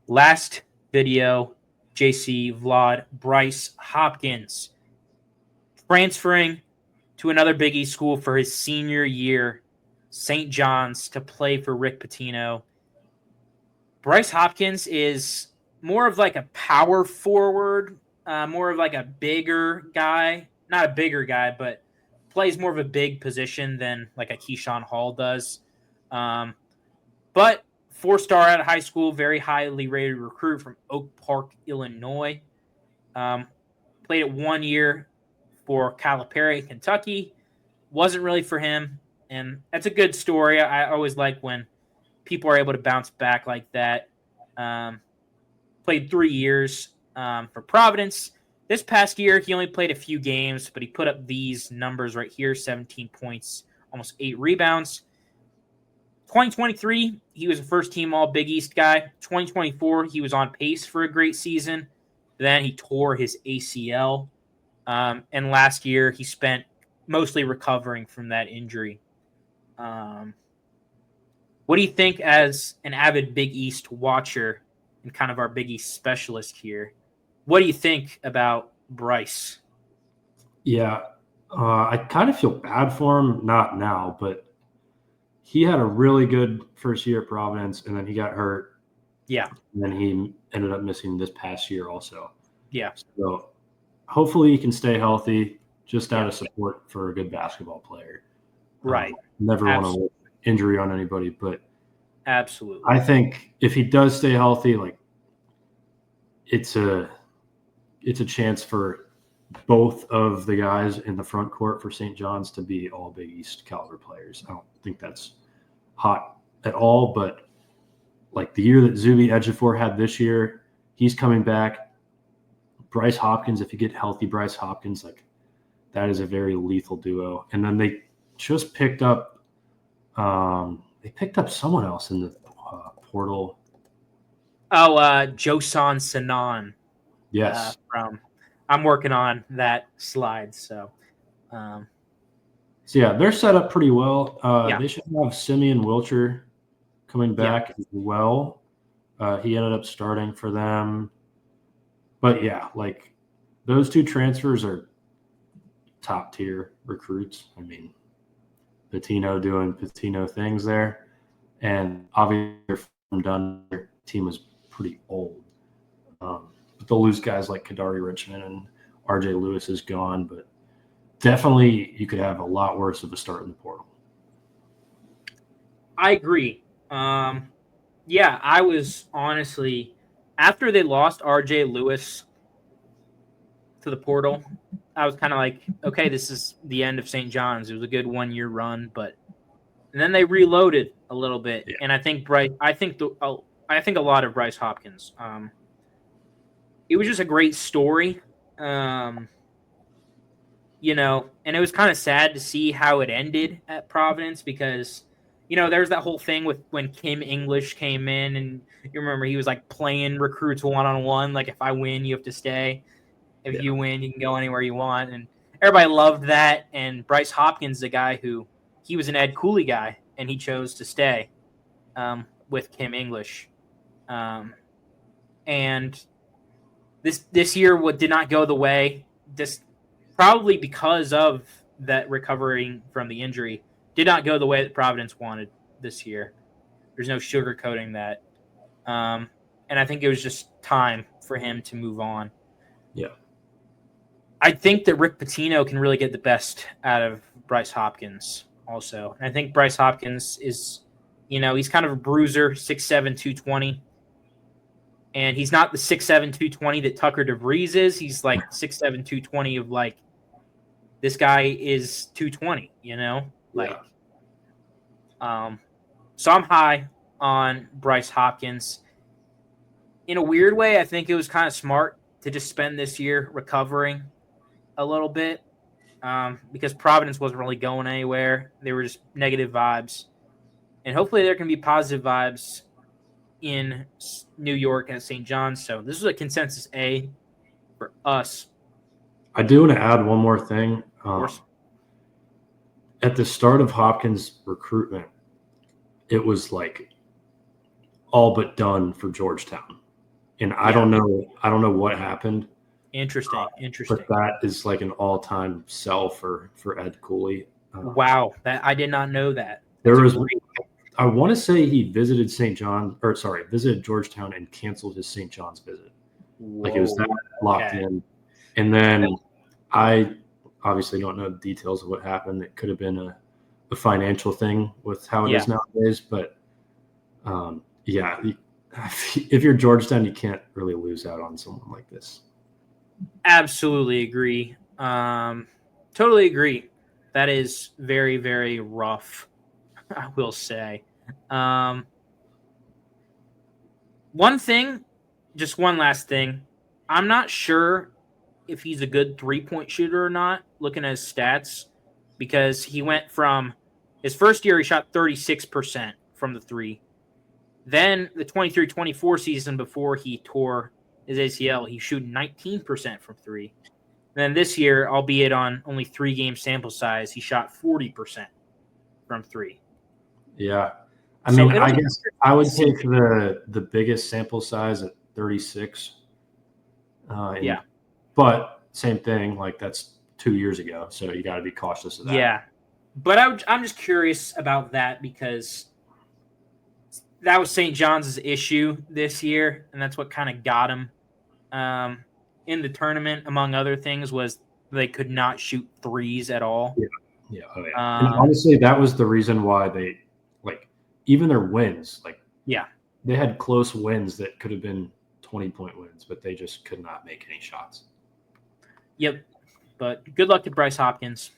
Last video, JC, Vlad, Bryce Hopkins transferring to another Big East school for his senior year, St. John's, to play for Rick Pitino. Bryce Hopkins is more of like a power forward, more of like a bigger guy. Not a bigger guy, but plays more of a big position than like a Keyshawn Hall does. But 4-star out of high school, very highly rated recruit from Oak Park, Illinois. Played it 1 year for Calipari, Kentucky. Wasn't really for him, and that's a good story. I always like when people are able to bounce back like that. Played 3 years for Providence. This past year, he only played a few games, but he put up these numbers right here, 17 points, almost 8 rebounds. 2023, he was a first-team All-Big East guy. 2024, he was on pace for a great season. Then he tore his ACL. And last year, he spent mostly recovering from that injury. What do you think as an avid Big East watcher and kind of our Big East specialist here? What do you think about Bryce? Yeah, I kind of feel bad for him, not now, but he had a really good first year at Providence, and then he got hurt. Yeah. And then he ended up missing this past year also. Yeah. So hopefully he can stay healthy, just out of support for a good basketball player. Right. Never want to wish injury on anybody, but absolutely. I think if he does stay healthy, like it's a chance for both of the guys in the front court for St. John's to be all Big East caliber players. I don't think that's hot at all, but like the year that Zuby Ejiofor had this year, he's coming back. Bryce Hopkins, if you get healthy Bryce Hopkins, like that is a very lethal duo. And then they just picked up someone else in the portal. Oh, Josan Sanan. Yes. I'm working on that slide. So yeah, they're set up pretty well. Yeah. They should have Simeon Wilcher coming back as well. He ended up starting for them. But yeah, like those two transfers are top tier recruits. I mean, Pitino doing Pitino things there. And obviously from done, their team was pretty old. But they'll lose guys like Kadari Richmond and RJ Lewis is gone, but definitely you could have a lot worse of a start in the portal. I agree. Yeah, I was honestly, after they lost RJ Lewis to the portal, I was kind of like, okay, this is the end of St. John's. It was a good 1 year run, and then they reloaded a little bit. Yeah. And I think I think a lot of Bryce Hopkins. It was just a great story. You know, and it was kind of sad to see how it ended at Providence because, you know, there's that whole thing with when Kim English came in and you remember he was like playing recruits one-on-one. Like, if I win, you have to stay. If you win, you can go anywhere you want. And everybody loved that. And Bryce Hopkins, the guy he was an Ed Cooley guy, and he chose to stay with Kim English. And this year what did not go the way. This probably because of that recovering from the injury did not go the way that Providence wanted this year. There's no sugarcoating that. And I think it was just time for him to move on. Yeah. I think that Rick Pitino can really get the best out of Bryce Hopkins also. And I think Bryce Hopkins is, you know, he's kind of a bruiser, 6'7", 220. And he's not the 6'7", 220 that Tucker DeVries is. He's like 6'7", 220 of like, this guy is 220, you know? Like, so I'm high on Bryce Hopkins. In a weird way, I think it was kind of smart to just spend this year recovering a little bit because Providence wasn't really going anywhere. They were just negative vibes. And hopefully there can be positive vibes in New York at St. John's. So this is a consensus A for us. I do want to add one more thing. Of course. At the start of Hopkins' recruitment, it was like all but done for Georgetown. and I don't know what happened. Interesting. But that is like an all-time sell for Ed Cooley. Wow, that I did not know that. I want to say he visited visited Georgetown and canceled his St. John's visit. Like it was that locked in. And then I obviously don't know the details of what happened. It could have been a financial thing with how it is nowadays. But if you're Georgetown, you can't really lose out on someone like this. Absolutely agree. Totally agree. That is very, very rough, I will say. One last thing. I'm not sure if he's a good 3-point shooter or not, looking at his stats, because he went from his first year, he shot 36% from the three. Then the 23-24 season before he tore his ACL, he shot 19% from three. And then this year, albeit on only 3-game sample size, he shot 40% from three. Yeah. I mean, I guess I would take the biggest sample size at 36. But same thing, like that's 2 years ago. So you got to be cautious of that. Yeah. But I'm just curious about that because that was St. John's issue this year, and that's what kind of got him in the tournament, among other things, was they could not shoot threes at all. Yeah. Oh, yeah. And honestly, that was the reason why they, like, even their wins, like, they had close wins that could have been 20-point wins, but they just could not make any shots. Yep. But good luck to Bryce Hopkins.